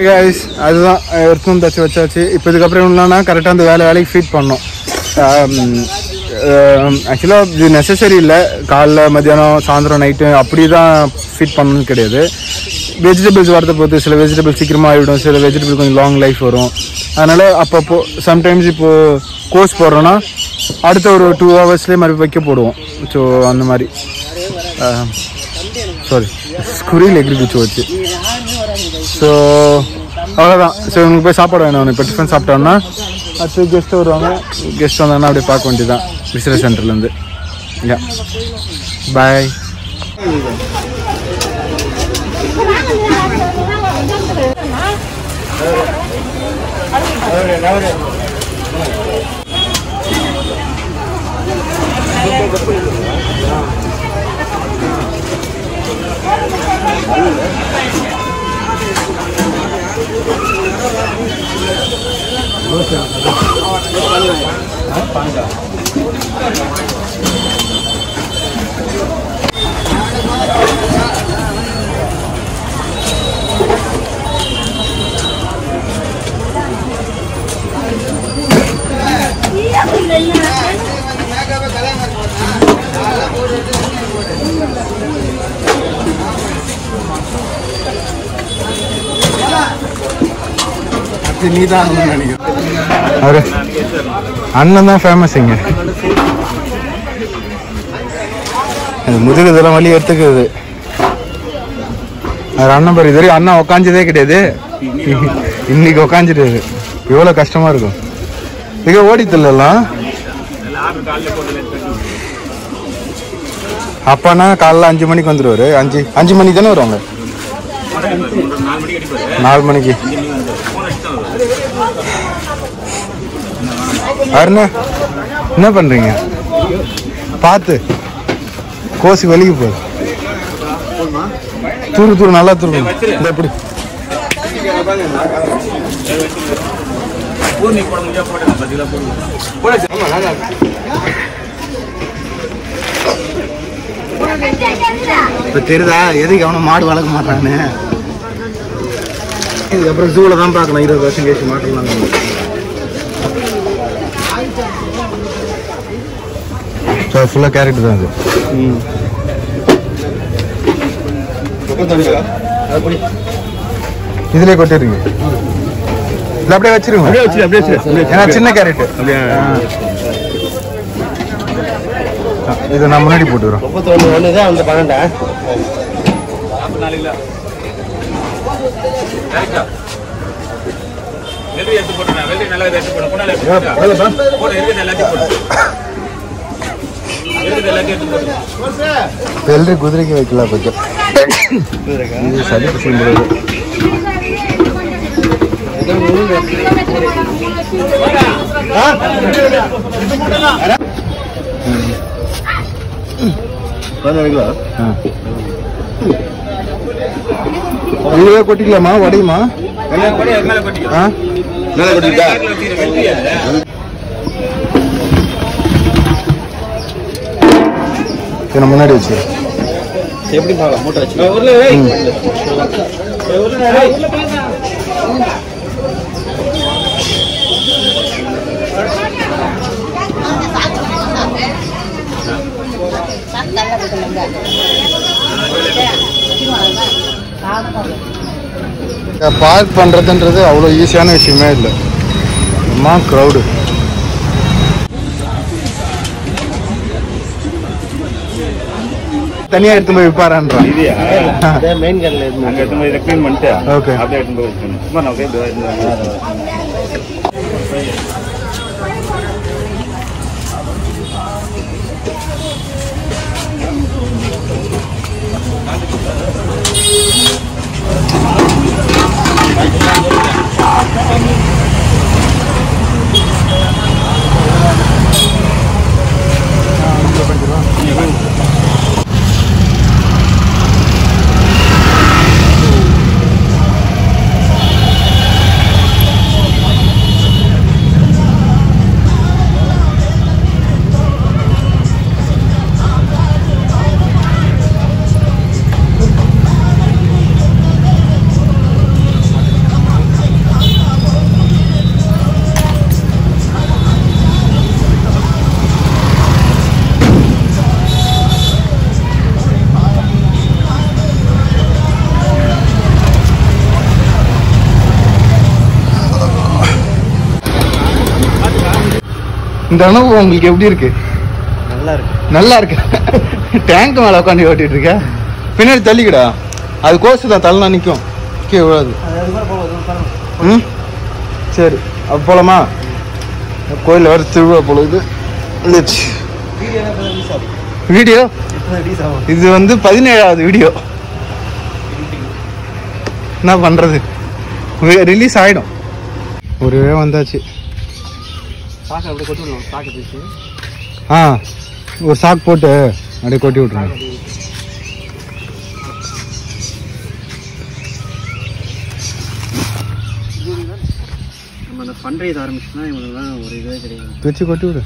guys, அதுதான் எடுத்தும் தச்சு வச்சாச்சு. இப்போ இதுக்கப்புறம் என்னன்னா கரெக்டாக அந்த வேலைக்கு ஃபீட் பண்ணோம். ஆக்சுவலாக இது நெசசரி இல்லை. காலைல மத்தியானம் சாயந்தரம் நைட்டு அப்படி தான் ஃபீட் பண்ணணும்னு கிடையாது. வெஜிடபிள்ஸ் வரதை பொறுத்து சில வெஜிடபிள்ஸ் சீக்கிரமாக ஆகிடும், சில வெஜிடபிள் கொஞ்சம் லாங் லைஃப் வரும். அதனால் அப்பப்போ சம்டைம்ஸ் இப்போது கோர்ஸ் போடுறோன்னா அடுத்த ஒரு 2 hours மறுபடியும் வைக்க போடுவோம். ஸோ அந்த மாதிரி சாரி ஸ்குரியில் எக்ரி பிடிச்சி வச்சு. ஸோ அவ்வளோதான். ஸோ இவங்களுக்கு போய் சாப்பாடு வேணும். இப்போ டிஃபன் சாப்பிட்டோம்னா அடுத்து கெஸ்ட்டு வருவாங்க. கெஸ்ட் வந்தாங்கன்னா அப்படியே பார்க்க வேண்டியதான் விசிட்டர் சென்டர்லேருந்து. யா பாய். நீதான் அவரு அண்ணன் தான் ஃபேமஸ் இங்க. முதுகு இதெல்லாம் வழி எடுத்துக்கிறது. அது அண்ணன் பேர் இதுவரை அண்ணன் உக்காஞ்சதே கிடையாது. இன்னைக்கு உக்காஞ்சிட்டு எவ்வளவு கஷ்டமா இருக்கும். இங்க ஓடித்தலாம் அப்பானா காலைல 5 மணிக்கு வந்துடுவாரு. 5 மணிக்கு தானே வருவாங்க. 4 மணிக்கு. அருணா என்ன பண்றீங்க? பார்த்து கோசி வெளியே போகுது. தூரு நல்லா தூரு. எப்படி இப்ப தெரியுதா எதுக்கு அவனை மாடு வளர்க்க மாட்டான்னு? இதுக்கப்புறம் ஜூல தான் பார்க்கணும். 20 வருஷம் கழிச்சு மாட்டலாம். ஃபுல்லாக கேரட் தான் அது. இதுலேயே கொட்டிடுங்க. இது அப்படியே வச்சிருங்க. ஏன்னா சின்ன கேரட். இதை நான் முன்னாடி போட்டுக்கிறோம். 31 தான் அந்த 12. வெள்ளரி குதிரைக்கு வைக்கலாம் கொஞ்சம். சரி இதுவே கொட்டிக்கலாமா? உடையுமா? முன்னாடி வச்சு எப்படி மூட்டை வச்சு பார்க் பண்றதுன்றது அவ்வளோ ஈஸியான விஷயமே இல்லை. அம்மா க்ரௌடு. தனியா எடுத்து போய் விற்பாரான்றான். ஓகே இந்த அனுபவம் உங்களுக்கு எப்படி இருக்கு? நல்லா இருக்கு. டேங்க் மேலே உட்காந்து ஓட்டிட்டு இருக்க. பின்னாடி தள்ளிக்கடா. அது கோர்ஸ் தான் தள்ளனா நிற்கும். விழாது. சரி அப்போ போலாமா? கோயில் வர திருவிழா பொழுது வீடியோ இது வந்து 17வது வீடியோ. என்ன பண்றது, ரிலீஸ் ஆயிடும். ஒரே வந்தாச்சு. ஒரு சாக்கு போட்டு அப்படியே கொட்டி விட்டுருங்க. பிரிச்சு கொட்டி விடு.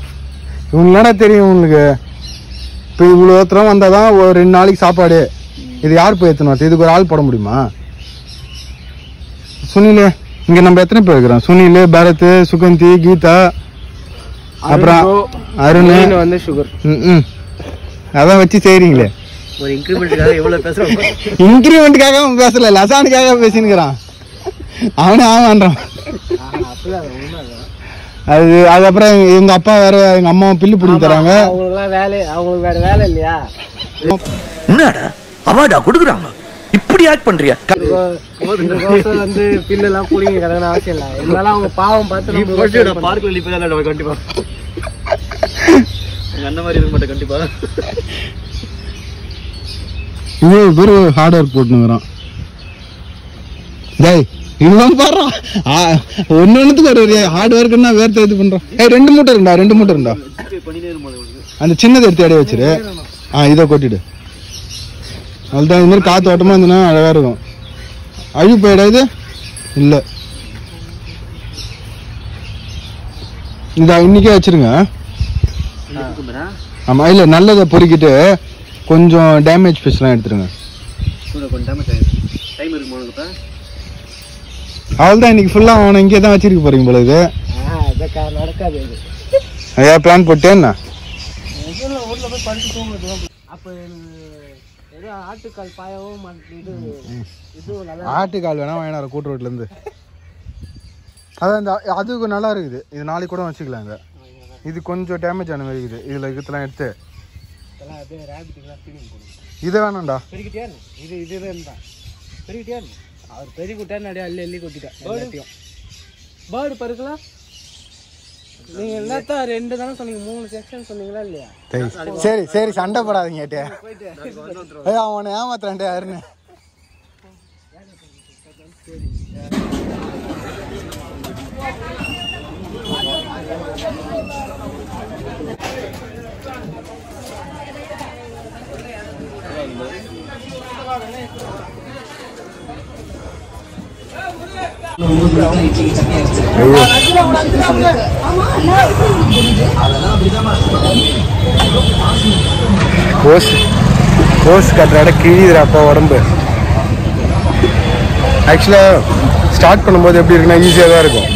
இவங்களா தெரியும் உங்களுக்கு. இப்போ இவ்வளோ தூரம் வந்தால் தான் ஒரு 2 நாளைக்கு சாப்பாடு. இது யார் போய் எத்தனை? இதுக்கு ஒரு ஆள் போட முடியுமா? சுனில், இங்கே நம்ம எத்தனை பேர் இருக்கிறோம்? சுனில், பரத், சுகந்தி, கீதா, அப்புறம் அருண் வந்து சுகர். அதான் வச்சு செய்றீங்களே. ஒரு இன்க்ரிமெண்ட்டுக்காக எவ்வளோ பேசுகிறோம்? இன்க்ரிமெண்ட்டுக்காக பேசல, லசானுக்காக பேசினுக்கிறான். அவனே ஆமான்றான். அது அதுக்கப்புறம் எங்க அப்பா வேற எங்க அம்மா பில்லு பிடிச்சி தராங்க. அவங்களுக்கு வேற வேலை இல்லையா? என்னடா அவார்டா கொடுக்குறாங்க, இப்படி ஆக்ட் பண்றியா? வந்து பில்லு எல்லாம் புடிங்க கரெக்டான அவசியம் இல்லை. இருந்தாலும் அவங்க பாவம் பார்த்து பார்க்கல இப்ப கண்டிப்பா அந்த மாதிரி இருக்க மாட்டேன் கண்டிப்பா. இவ்வளவு பேர் ஹார்ட் ஒர்க் போட்டுங்கிறான். டேய் இவன் பாரு ஒன்னொன்னுக்கு ஒரு ஹார்ட் ஒர்க்னா வேர்த்த இது பண்றான். 2 மூட்டை இருந்தா 2 மூட்டை இருந்தா அந்த சின்னதை எடுத்து அடைய வச்சிரு. இதை கொட்டிடு. அதுதான் இது மாதிரி காத்து ஓட்டமா இருந்ததுன்னா அழகா இருக்கும். அழி போயிடாது இல்ல. இந்த இன்னைக்கே வச்சிருங்க. ஆமா இல்ல நல்லதை பொறுக்கிட்டு கொஞ்சம் டேமேஜ் பீஸ்லாம் எடுத்துருங்க. அவள்தான் இன்னைக்கு ஃபுல்லா அவனை இங்கே தான் வச்சிருக்க போறீங்க போல. இது நடக்காது. ஐயா பிளான் போட்டேன்னா ஆட்டுக்கால் வேணா வாங்கினார கூட்டு ரோட்ல இருந்து. அதான் இந்த அதுக்கு நல்லா இருக்குது. இது நாளைக்கு கூட வச்சுக்கலாங்க. இது கொஞ்சம் டேமேஜ் ஆன மாதிரி இருக்குது. இதுல இதெல்லாம் எடுத்து இதை வேணாம்டா. அவர் பெரிய குட்டான்னு நிறைய அள்ளி கொட்டிட்டேன். பேர்டு பருக்கலாம். நீங்க எல்லாத்தான் 2 தானே சொன்னீங்க, 3 செக்ஷன் சொன்னீங்களா இல்லையா? சரி சரி சண்டை போடாதீங்க. அவனை ஏமாத்துறான்டே யாருன்னு. கோஸ் கட்டுற கிழிதுறாப்பா உடம்பு. ஆக்சுவலா ஸ்டார்ட் பண்ணும்போது எப்படி இருக்குன்னா ஈஸியாக தான் இருக்கும்.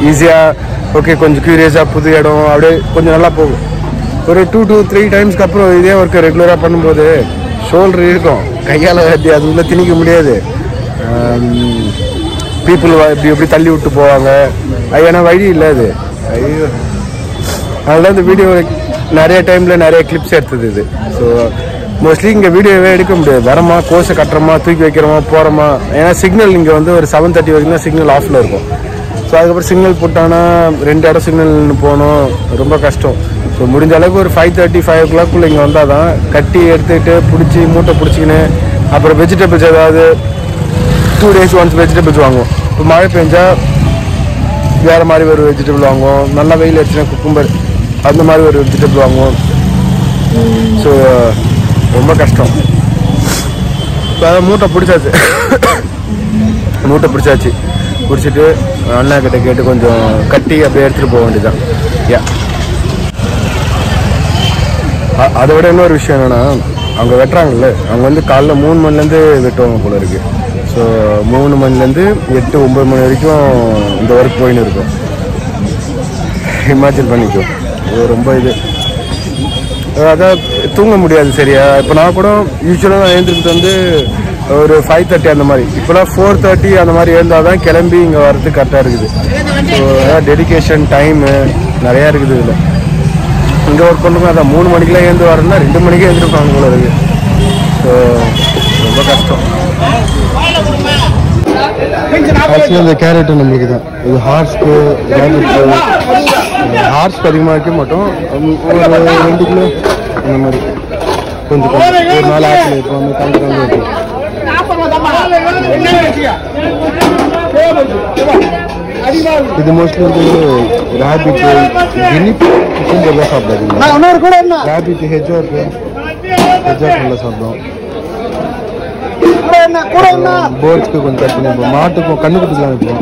ஈஸியாக ஓகே, கொஞ்சம் க்யூரியஸாக புது இடம் அப்படியே கொஞ்சம் நல்லா போகும். ஒரு 2 to 3 டைம்ஸ்க்கு அப்புறம் இதே ஒர்க்கு ரெகுலராக பண்ணும்போது ஷோல்டர் இருக்கும், கையால் அது உள்ள திணிக்க முடியாது. பீப்புள் எப்படி தள்ளி விட்டு போவாங்க. ஏன்னா வழி இல்லை அது. ஐயோ, அதனால இந்த வீடியோ நிறைய டைமில் நிறைய கிளிப்ஸ் எடுத்தது இது. ஸோ மோஸ்ட்லி இங்கே வீடியோவே எடுக்க முடியாது. வரமா கோர்ஸை கட்டுறோமா, தூக்கி வைக்கிறோமா, போகிறோமா. ஏன்னா சிக்னல் இங்கே வந்து ஒரு 7:30 வரைக்கும் தான் சிக்னல் ஆஃபில் இருக்கும். ஸோ அதுக்கப்புறம் சிக்னல் போட்டானா 2 இடம் சிக்னல் போகணும், ரொம்ப கஷ்டம். ஸோ முடிஞ்ச அளவுக்கு ஒரு 5:30, 5 o'clock இங்கே வந்தால் தான் கட்டி எடுத்துக்கிட்டு பிடிச்சி மூட்டை பிடிச்சிக்கின்னு அப்புறம் வெஜிடபிள்ஸ் ஏதாவது 2 days once வெஜிடபிள்ஸ் வாங்குவோம். இப்போ மழை பெஞ்சால் வேறு மாதிரி ஒரு வெஜிடபிள் வாங்குவோம். நல்லா வெயில் அடிச்சுன்னா குக்கும்பர் அந்த மாதிரி ஒரு வெஜிடபிள் வாங்குவோம். ஸோ ரொம்ப கஷ்டம். இப்போ அதான் மூட்டை பிடிச்சாச்சு. பிடிச்சிட்டு அண்ணா கிட்ட கேட்டு கொஞ்சம் கட்டி அப்படியே எடுத்துகிட்டு போக வேண்டியதான். அதை விட இன்னொரு விஷயம் என்னென்னா, அவங்க வெட்டுறாங்கல்ல, அவங்க வந்து காலைல 3 மணிலேருந்து வெட்டுவாங்க போல இருக்குது. ஸோ 3 மணிலேருந்து 8, 9 மணி வரைக்கும் இந்த ஒர்க் போயின்னு இருக்கும். இமேஜின் பண்ணிக்கும். இது ரொம்ப அதான் தூங்க முடியாது சரியா. இப்போ நான் கூட யூஸ்வலாக நான் எழுந்திரிக்கிட்டு வந்து ஒரு 5:30 அந்த மாதிரி. இப்போலாம் 4:30 அந்த மாதிரி எழுந்தால் தான் கிளம்பி இங்கே வரதுக்கு கரெக்டாக இருக்குது. ஸோ டெடிக்கேஷன் டைமு நிறையா இருக்குது இதில். இங்கே ஒர்க் பண்ணுறோம் அதான் 3 மணிக்கெலாம் எழுந்து வரணும்னா 2 மணிக்கே எழுந்திருப்பாங்க போல இருக்குது. ஸோ ரொம்ப கஷ்டம். ஆக்சுவலி இந்த கேரட்டு நம்மளுக்கு தான் இது ஹார்ஸ்க்கு ஹார்ஸ்க்கு அதிகமாக வைக்க மாட்டோம். ஒரு 2 கிலோ அந்த மாதிரி கொஞ்சம் ஒரு நாள் ஆப்பிள் இருக்கும் அந்த கலந்து இருக்கும். இது மோஸ்ட்லி வந்து ரேபிட் கினி தான் சாப்பிடாது. ரேபிட் ஹெஜாக் நல்லா சாப்பிடும். பேர்ட்ஸ்க்கு கொஞ்சம் கட் பண்ணிப்போம். மாட்டுக்கும் கண்ணுக்குட்டிக்கலாம் வைப்போம்.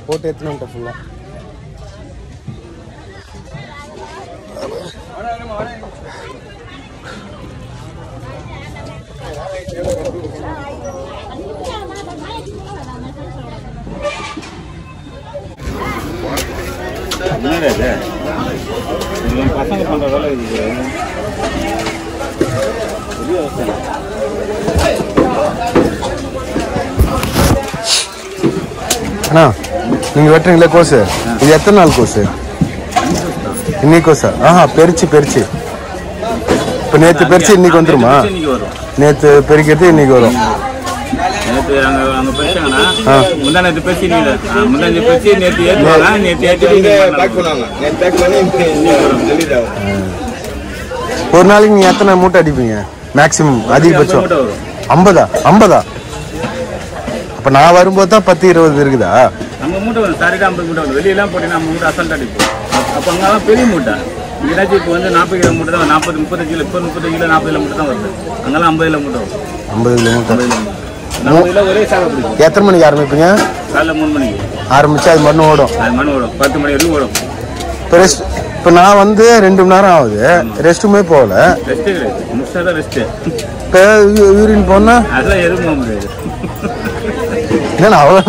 போட்டு எடுத்துன்னு ஃபுல்லாக பசங்க பண்ற வேலை இது. அண்ணா நீங்கள் வெட்டுறீங்களே கோஸு, இது எத்தனை நாள் கோஸு? இன்னைக்கு கோஸா? பெருச்சு இப்போ நேற்று பெருச்சு இன்னைக்கு வந்துருமா? நேற்று பெருக்கிறது இன்னைக்கு வரும். ஒரு நாளைக்கு நீங்க எத்தனை மூட்டை அடிப்பீங்க மேக்சிமம்? அதிகபட்சம் 50? அப்ப நான் வரும்போது தான் 10-20 இருக்குதா? நம்ம மூட்டை வரும் சாரி 50 மூட்டை வரும். வெளியெல்லாம் போட்டீங்கன்னா நம்ம மூட்டை அசல்ட் அடிப்போம். அப்போ அங்கெல்லாம் பெரிய மூட்டை. இங்கேனாச்சும் இப்போ வந்து 40 கிலோ மூட்டை தான் 40-35 கிலோ. இப்போ 35 கிலோ 40 கிலோ மூட்டை தான் வருது. அங்கெல்லாம் 50 கிலோ மூட்டை வரும். 50 கிலோ மூட்டை. நம்ம இதில் ஒரே சாக பிடிக்கும். எத்தனை மணிக்கு ஆரம்பிப்பீங்க? காலைல 3 மணிக்கு ஆரம்பிச்சு அது மண்ணு ஓடும். 10 மணி வரைக்கும் ஓடும். இப்போ நான் வந்து 2 மணி நேரம் ஆகுது, ரெஸ்ட்டுமே போகல. ரெஸ்ட்டே கிடையாது, முடிச்சா தான் ரெஸ்ட்டு. இப்போ யூரின் போனா அதெல்லாம் எதுவும் போக முடியாது. ஏன்னா அவ்வளோ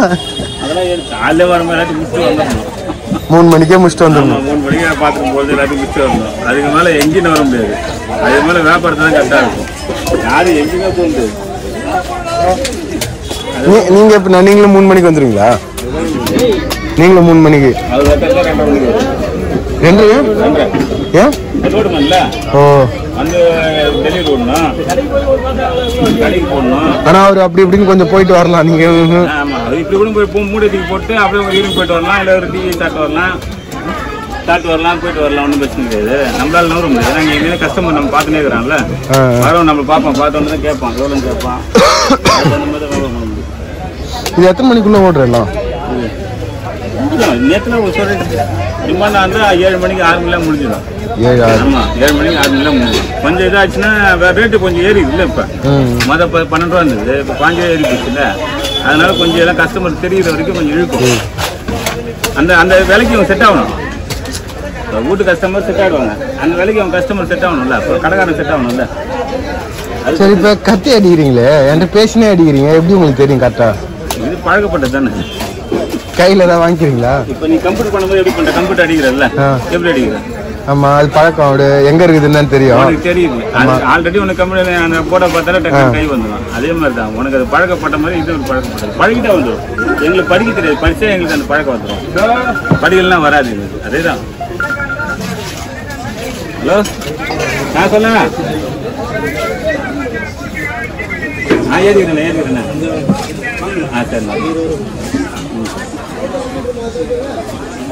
அதெல்லாம் காலையில் வர மாதிரி எல்லாத்தையும் முடிச்சுட்டு வந்துடணும். 3 மணிக்கே முடிச்சுட்டு வந்துடணும். 3 மணிக்கு பார்த்துக்கும் போது எல்லாத்தையும் முடிச்சுட்டு வரணும். அதுக்கு மேலே எங்கேயும் வர முடியாது. அதுக்கு மேலே வியாபாரத்தை தான் கரெக்டாக இருக்கும். யாரும் எங்கேயுமே போக முடியாது. நீங்கள் இப்போ நீங்களும் 3 மணிக்கு வந்துடுவீங்களா? நீங்களும் 3 மணிக்கு? அது 2 மணிக்கு வரும். 2 ஏன்? ரோடுமல்ல வந்து டெலிவரி போடணும், கடைக்கு போடணும். ஆனால் அவர் அப்படி இப்படின்னு கொஞ்சம் போயிட்டு வரலாம். நீங்கள் ஆமாம், அது இப்படி கூட போய் மூடை தூக்கி போட்டு அப்படியே ஈவினிங் போயிட்டு வரலாம். இல்லை ஒரு டிவி சாப்பிட்டு வரலாம், போயிட்டு வரலாம். ஒன்றும் பிரச்சனை கிடையாது. நம்மளால நூற முடியாது. நாங்கள் எங்கேயும் கஸ்டமர் நம்ம பார்த்துனே இருக்கிறாங்களே, வரவும் நம்ம பார்ப்போம். பார்த்தோன்னு தான் கேட்பான், எவ்வளோன்னு கேட்பான். இது எத்தனை மணிக்குள்ளே ஓடுறலாம்? நேற்றுல ஒரு டிமாண்ட் வந்து 7 மணிக்கு 6 மணிலாம் முடிஞ்சிடும். 7 மணிக்கு 6 மணிலாம் முடிஞ்சிடும். கொஞ்சம் இதாச்சுன்னா ரேட்டு கொஞ்சம் ஏறிது இல்லை? இப்போ மொதல் 12 ரூபா இருந்தது, இப்போ 5 ஏறி போச்சுல்ல. அதனால கொஞ்சம் எல்லாம் கஸ்டமர் தெரிகிற வரைக்கும் கொஞ்சம் இழுக்கும். அந்த விலைக்கு அவங்க செட் ஆகணும். வீட்டு கஸ்டமர் செட் ஆகிடுவாங்க. அந்த விலைக்கு அவங்க கஸ்டமர் செட் ஆகணும்ல, இப்போ கடைக்காரன் செட் ஆகணும்ல. சரி, இப்போ கத்தி அடிக்கிறீங்களே, என்கிட்ட பேசினே அடிக்கிறீங்க, எப்படி உங்களுக்கு தெரியும் கரெக்டாக? இது பழக்கப்பட்டது தானே. கையில் ஏதாவது வாங்கிக்கிறீங்களா? இப்போ நீ கம்ப்யூட்டர் பண்ணும்போது எப்படி பண்ணுற? கம்ப்யூட்டர் அடிக்கிறல்ல, எப்படி அடிக்கிற? ஆமாம், அது பழக்கம். அவரு எங்கே இருக்குதுன்னு தெரியும். உனக்கு தெரியுது. ஆல்ரெடி உனக்கு கம்ப்யூட்டர் அந்த போட்டோ பார்த்தாலும் டக்குனு கை வந்துடும். அதே மாதிரி தான் உனக்கு அது பழக்கப்பட்ட மாதிரி இது ஒரு பழக்கப்பட்டது. பழகிட்டா வந்துடும். எங்களுக்கு படிக்க தெரியாது, படித்தா எங்களுக்கு அந்த பழக்கம் வந்துடும். படிக்கலாம் வராது எங்களுக்கு. அதே தான். ஹலோ, நான் சொல்லுங்க. ஏறிக்கிறேண்ணே. சரி.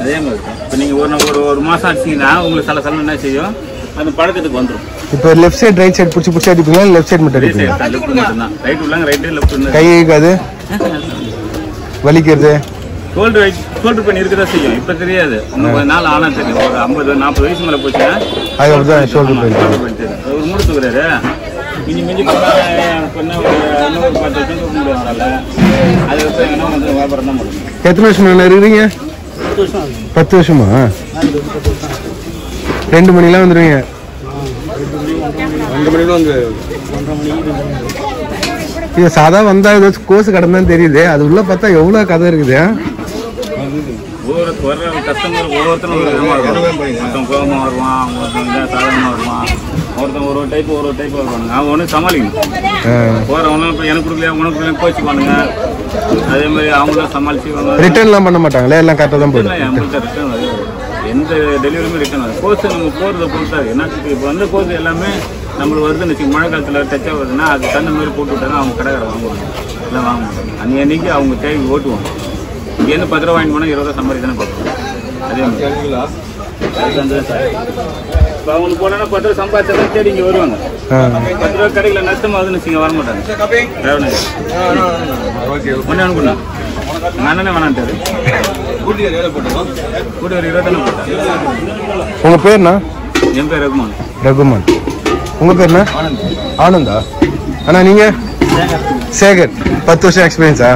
அதே மாதிரி இப்போ நீங்கள் ஒரு மாதம் ஆச்சுங்கன்னா உங்களுக்கு சில என்ன செய்யும், அந்த பழக்கத்துக்கு வந்துடும். இப்போ லெஃப்ட் சைடு ரைட் சைடு பிடிச்சி அடிப்பீங்களா? லெஃப்ட் சைடு மட்டும் அடிப்பீங்க? லெஃப்ட் மட்டும் தான். ரைட் உள்ளாங்க, ரைட்டு லெஃப்ட். கை இருக்காது, வலிக்கிறது ஷோல்டர் பெயின் இருக்கதான் செய்யும். இப்ப தெரியாது, இன்னும் நாள் ஆனா தெரியும். ஒரு 50-40 வயசு மேல போச்சுன்னா அதுக்கப்புறம் ஷோல்டர் பெயின் தெரியும். ஒரு மூடு தூக்குறாரு, மிஞ்சி போனா ஒரு 10 வருஷம் தூக்க முடியாது. அது வந்து வியாபாரம் தான் முடியும். எத்தனை வருஷம் இருக்கிறீங்க? 10 வருஷமா? 2 மணிலாம் வந்துடுவீங்க? 2 மணிக்கு வந்து இது சாதா வந்தா ஏதாச்சும் கோர்ஸ் கடந்தான் தெரியுது. அது உள்ள பார்த்தா எவ்வளவு கதை இருக்குது. கஸ்டமர் ஒவ்வொருத்தரும் ஒரு விதமா இருக்கும். ஒருத்தன் கோபமா வருவான், ஒருத்தன் சாதாரணமா வருவான், ஒருத்தன் ஒரு டைப் வருவானுங்க. அவன் ஒன்றும் சமாளிக்கணும். போறவங்களும் இப்போ எனக்கு கொடுக்கலையா உனக்கு கொடுக்கலையா கோச்சிக்குவானுங்க. அதே மாதிரி அவங்களும் சமாளிச்சு ரிட்டர்ன்லாம் பண்ண மாட்டாங்களே, எல்லாம் கரெக்டாக தான் போயிடும். நம்மள்கிட்ட ரிட்டர்ன் வருது, எந்த டெலிவரியுமே ரிட்டர்ன் வருது. கோர்ஸ் நம்ம போகிறத பொறுத்தாது. என்னத்துக்கு இப்போ வந்து கோர்ஸ் எல்லாமே நம்மளுக்கு வருதுன்னு வச்சு மழை காலத்தில் டச்சாக வருதுன்னா அது தண்ணி மாதிரி போட்டு விட்டாங்க. அவங்க கடைக்கார வாங்குவாங்க, எல்லாம் வாங்க மாட்டாங்க. அன்னைக்கு அவங்க தேவை ஓட்டுவாங்க. இங்கேருந்து 10 ரூபா வாங்கி போனால் 20 ரூபா சம்பாதி தானே பார்ப்போம். அதே மாதிரி இப்போ அவங்களுக்கு போனா 10 ரூபா சம்பாதிச்சா தேடி இங்கே வருவாங்க. 10 ரூபா கடையில் நஷ்டமாகுதுன்னு வச்சுங்க, வர மாட்டாங்க. ஒன்னே அனுப்புண்ணா அண்ணனே வேணான்ட்டாரு. கூட்டி ஒரு 20 தானே போட்டாங்க. உங்கள் பேர்ண்ணா? என் பேர் ரகுமான். ரகுமான். உங்கள் பேர்ண்ணா? ஆனந்தா. அண்ணா நீங்கள்? சேகர். 10 வருஷம் எக்ஸ்பீரியன்ஸா?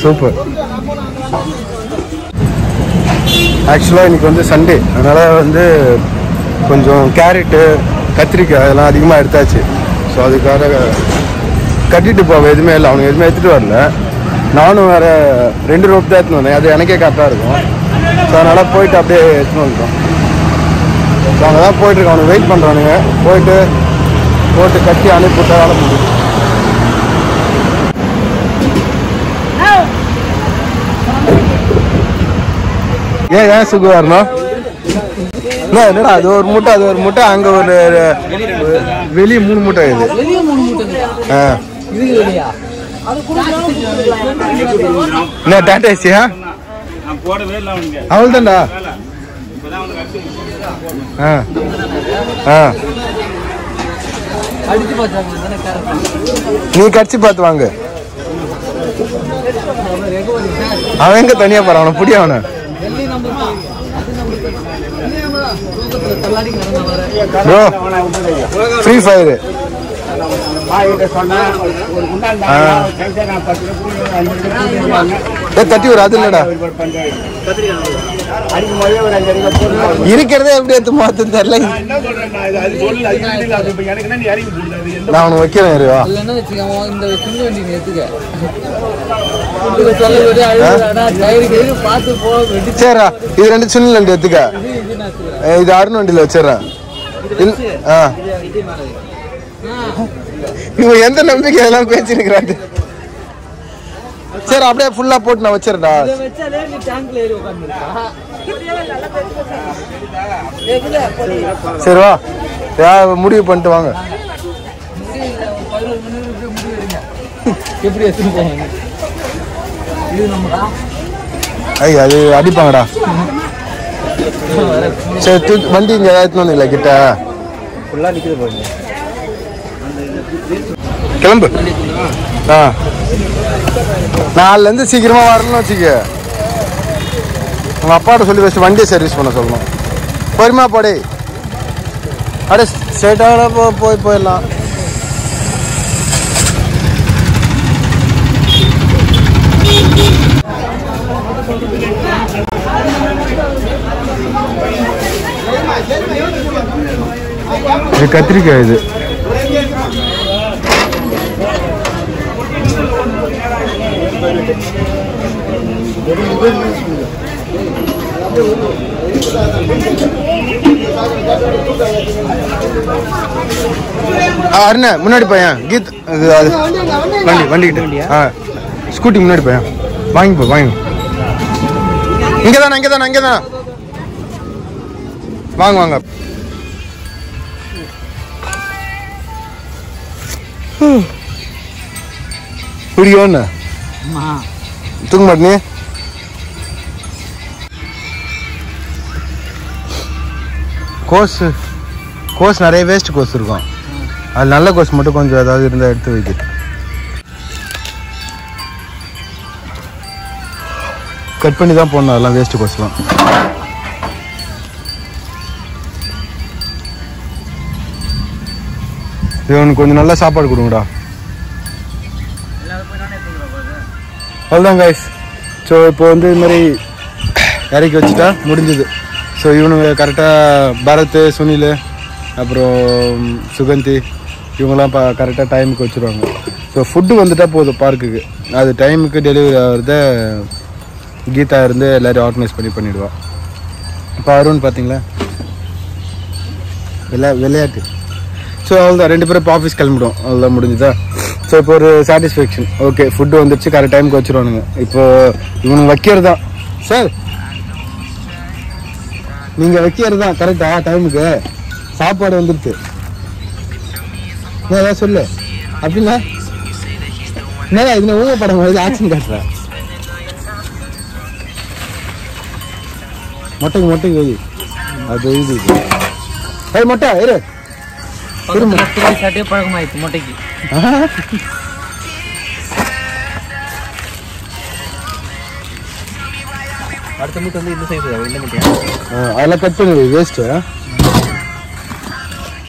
சூப்பர். ஆக்சுவலாக இன்னைக்கு வந்து சண்டே, அதனால் வந்து கொஞ்சம் கேரட்டு கத்திரிக்காய் அதெல்லாம் அதிகமாக எடுத்தாச்சு. ஸோ அதுக்காக கட்டிட்டு போவேன், எதுவுமே இல்லை. அவனுக்கு எதுவுமே எடுத்துகிட்டு வரல. நானும் வேறு 2 ரோப் தான் எடுத்துன்னு வந்தேன். அது எனக்கே கரெக்டாக இருக்கும். ஸோ அதனால் போயிட்டு அப்படியே எடுத்துன்னு வந்துட்டோம். ஸோ அங்கே தான் போயிட்டுருக்கோம். அவனுக்கு வெயிட் பண்ணுறானுங்க. போட்டு கட்டி அனுப்பிவிட்டா வேலை முடியும். ஏன் சுகு வரணும்? என்னடா அது ஒரு மூட்டை அங்கே ஒரு வெளியே 3 மூட்டை இது. என்ன டாட்டாசியா? அவள் தான்டா. நீ கடிச்சு பார்த்து வாங்க. அவன் எங்க தனியா போறான்? அவனை புடி. அவனை ப்ரோ ஃப்ரீ ஃபயர் தட்டி ஒரு அது இல்லடா இருக்கிறதே எப்படி எடுத்து மாத்து தெரியல. நான் அவனுக்கு வைக்கிறேன். சரிடா, இது 2 சின்ன வண்டி எடுத்துக்க. இது அருண் வண்டியில் வச்சிடறேன். இவன் எந்த நம்பிக்கை எல்லாம் பேசிருக்கிறாரு. சரி அப்படியே ஃபுல்லா போட்டு நான் வச்சிருடா. சரி வா, முடிவு பண்ணிட்டு வாங்க. ஐயா அது அடிப்பாங்கடா. சரி வண்டி இங்க ஏதாச்சும் வந்தீங்களா கிட்ட? கிளம்பு. நாலுல இருந்து சீக்கிரமா வரணும்னு வச்சுக்க. உங்க அப்பாட்ட சொல்லி வச்சு வண்டியை சர்வீஸ் பண்ண சொல்லணும். பொறுமையா போடே. அடே ஸ்ட்ரெயிட்டாக போயிடலாம். இது கத்திரிக்காய். இது அருண முன்னாடி பையன் கீத். வண்டிக்கிட்ட ஸ்கூட்டி முன்னாடி பையன் வாங்கி. இங்கதானா வாங்க. புரியோன்னு தூங்க மாட்டே. கோஸ் நிறைய வேஸ்ட் கோஸ் இருக்கும். அது நல்ல கோஸ் மட்டும் கொஞ்சம் ஏதாவது இருந்தால் எடுத்து வைக்க. கட் பண்ணி தான் போடணும், அதெல்லாம் வேஸ்ட்டு கோர்ஸ்லாம். இவனுக்கு கொஞ்சம் நல்லா சாப்பாடு கொடுங்கடா. அவ்வளோதான் கைஸ். ஸோ இப்போ வந்து இது மாதிரி இறக்கி வச்சுட்டா முடிஞ்சுது. ஸோ இவனுங்க கரெக்டாக பரத், சுனில், அப்புறம் சுகந்தி இவங்கெல்லாம் கரெக்டாக டைமுக்கு வச்சுருவாங்க. ஸோ ஃபுட்டு வந்துட்டால் போதும் பார்க்குக்கு. அது டைமுக்கு டெலிவரி ஆகிறத கீதா இருந்து எல்லோரும் ஆர்கனைஸ் பண்ணிவிடுவாள். இப்போ அருண் பார்த்தீங்களா விளையாட்டு. ஸோ அவ்வளோதான், 2 பேரும் இப்போ ஆஃபீஸ் கிளம்பிடும். அவ்வளோதான் முடிஞ்சுதா. ஸோ இப்போ ஒரு சாட்டிஸ்ஃபேக்ஷன். ஓகே, ஃபுட்டு வந்துடுச்சு, கரெக்ட் டைமுக்கு வச்சுருவானுங்க. இப்போது இவனுங்க வைக்கிறது தான் சார், நீங்கள் வைக்கிறது தான் கரெக்டா டைமுக்கு. சாப்பாடு வந்துடுச்சு ஏதாவது சொல்லு அப்படின்னா என்னடா இதுல ஊங்க படம் இது ஆக்ஷன் காட்டுறேன். மொட்டைக்கு வை அது இது மொட்டை இரு சாட்டே பழக்கமாயிடுச்சு மொட்டைக்கு. அடுத்த மூட்டை வந்து இந்த சைஸ் இல்லை முட்டையா, அதெல்லாம் கட் பண்ணி வேஸ்ட்டு.